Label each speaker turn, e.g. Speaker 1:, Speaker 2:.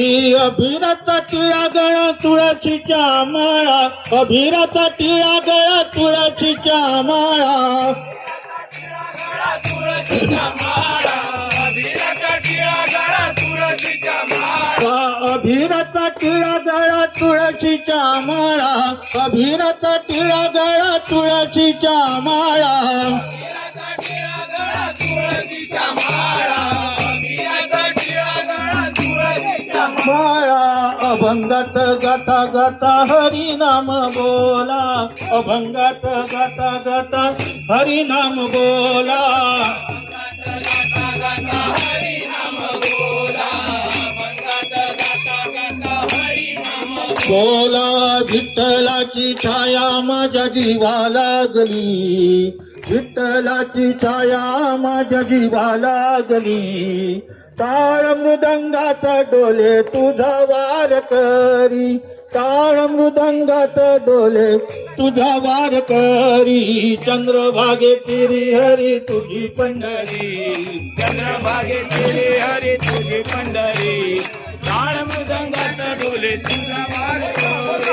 Speaker 1: अभिरचा टिळा गळा तुळशीच्या माळा, अभिरचा टिळा गळा तुळशीच्या माळा, अभिरचा टिळा गळा तुळशीच्या माळा, अभिरचा टिळा गळा तुळशीच्या माळा, माळा अभंगात गाता गाता हरिनाम बोला, अभंगात गाता गाता हरिनाम बोला, बोला विठ्ठलाची छाया माझ्या जीवा लागली, विठ्ठलाची छाया माझ्या जीवा लागली, टाळ मृदंगात डोले तुझा वार करी, टाळ मृदंगात डोले तुझा वार करी, चंद्रभागे तिरी हरी तुझी पंढरी,
Speaker 2: चंद्रभागे हरी तुझी पंढरी.